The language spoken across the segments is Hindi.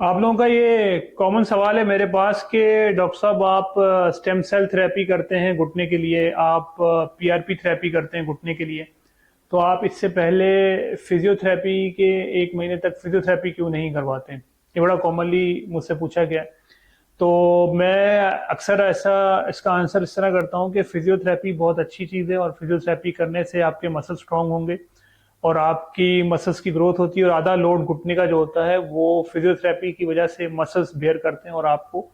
आप लोगों का ये कॉमन सवाल है मेरे पास कि डॉक्टर साहब आप स्टेम सेल थेरेपी करते हैं घुटने के लिए, आप पीआरपी थेरेपी करते हैं घुटने के लिए, तो आप इससे पहले फिजियोथेरेपी के 1 महीने तक फिजियोथेरेपी क्यों नहीं करवाते? ये बड़ा कॉमनली मुझसे पूछा गया। तो मैं अक्सर ऐसा इसका आंसर इस तरह करता हूँ कि फिजियोथेरेपी बहुत अच्छी चीज़ है और फिजियोथेरेपी करने से आपके मसल स्ट्रांग होंगे और आपकी मसल्स की ग्रोथ होती है और आधा लोड घुटने का जो होता है वो फिजियोथेरेपी की वजह से मसल्स बेयर करते हैं और आपको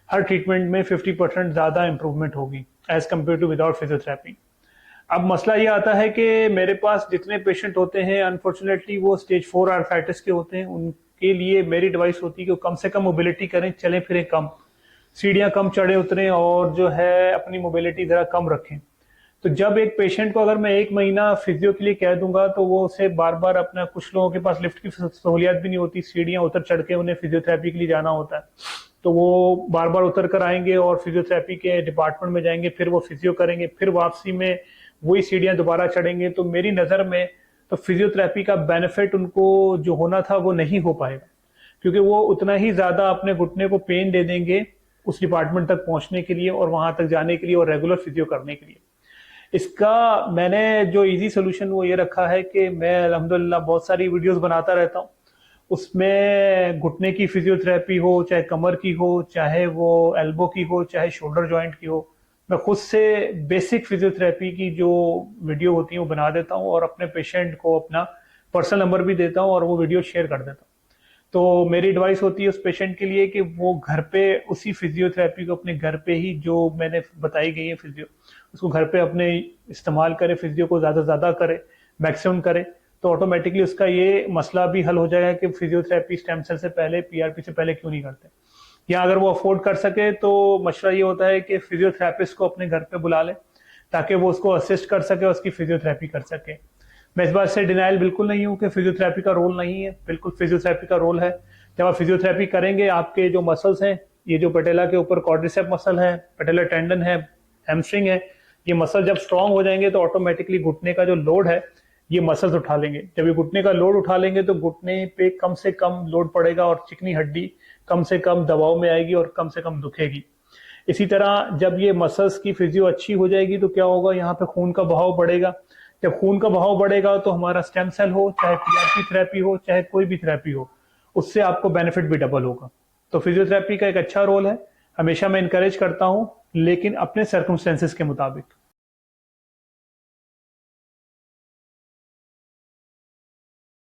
हर ट्रीटमेंट में 50% ज़्यादा इंप्रूवमेंट होगी as compared to without physiotherapy. अब मसला ये आता है कि मेरे पास जितने पेशेंट होते हैं अनफॉर्चुनेटली वो स्टेज 4 आर्थराइटिस के होते हैं। उनके लिए मेरी एडवाइस होती है कि कम से कम मोबिलिटी करें, चलें फिरें कम, सीढ़ियां कम चढ़े उतरें और जो है अपनी मोबिलिटी ज़रा कम रखें। तो जब एक पेशेंट को अगर मैं 1 महीना फिजियो के लिए कह दूंगा तो वो उसे बार बार अपना, कुछ लोगों के पास लिफ्ट की सहूलियत भी नहीं होती, सीढ़ियां उतर चढ़ के उन्हें फिजियोथेरेपी के लिए जाना होता है, तो वो बार बार उतर कर आएंगे और फिजियोथेरेपी के डिपार्टमेंट में जाएंगे, फिर वो फिजियो करेंगे, फिर वापसी में वही सीढ़ियां दोबारा चढ़ेंगे। तो मेरी नज़र में तो फिजियोथेरेपी का बेनिफिट उनको जो होना था वो नहीं हो पाएगा, क्योंकि वो उतना ही ज्यादा अपने घुटने को पेन दे देंगे उस डिपार्टमेंट तक पहुंचने के लिए और वहां तक जाने के लिए और रेगुलर फिजियो करने के लिए। इसका मैंने जो इजी सोल्यूशन वो ये रखा है कि मैं अल्हम्दुलिल्लाह बहुत सारी वीडियोस बनाता रहता हूँ। उसमें घुटने की फिजियोथेरेपी हो, चाहे कमर की हो, चाहे वो एल्बो की हो, चाहे शोल्डर जॉइंट की हो, मैं खुद से बेसिक फिजियोथेरेपी की जो वीडियो होती है वो बना देता हूँ और अपने पेशेंट को अपना पर्सनल नंबर भी देता हूँ और वो वीडियो शेयर कर देता हूँ। तो मेरी एडवाइस होती है उस पेशेंट के लिए कि वो घर पे उसी फिजियोथेरेपी को अपने घर पे ही, जो मैंने बताई गई है फिजियो, उसको घर पे अपने इस्तेमाल करे, फिजियो को ज़्यादा से ज़्यादा करे, मैक्सिमम करे, तो ऑटोमेटिकली उसका ये मसला भी हल हो जाएगा कि फिजियोथेरेपी स्टेम सेल से पहले, पीआरपी से पहले क्यों नहीं करते। या अगर वो अफोर्ड कर सके तो मशवरा ये होता है कि फिजियोथेरेपिस्ट को अपने घर पे बुला ले ताकि वो उसको असिस्ट कर सके, उसकी फिजियोथेरेपी कर सके। मैं इस बात से डिनाइल बिल्कुल नहीं हूँ कि फिजियोथेरेपी का रोल नहीं है, बिल्कुल फिजियोथेरेपी का रोल है। जब आप फिजियोथेरेपी करेंगे आपके जो मसल्स हैं, ये जो पटेला के ऊपर क्वाड्रिसेप मसल है, पटेलर टेंडन है, हैमस्ट्रिंग है, ये मसल जब स्ट्रांग हो जाएंगे तो ऑटोमेटिकली घुटने का जो लोड है ये मसल्स उठा लेंगे। जब ये घुटने का लोड उठा लेंगे तो घुटने पे कम से कम लोड पड़ेगा और चिकनी हड्डी कम से कम दबाव में आएगी और कम से कम दुखेगी। इसी तरह जब ये मसल्स की फिजियो अच्छी हो जाएगी तो क्या होगा, यहाँ पे खून का बहाव बढ़ेगा। जब खून का बहाव बढ़ेगा तो हमारा स्टेम सेल हो, चाहे पीआरपी थेरेपी हो, चाहे कोई भी थेरेपी हो, उससे आपको बेनिफिट भी डबल होगा। तो फिजियोथेरेपी का एक अच्छा रोल है, हमेशा मैं इनकरेज करता हूँ, लेकिन अपने सर्कमस्टेंसेस के मुताबिक।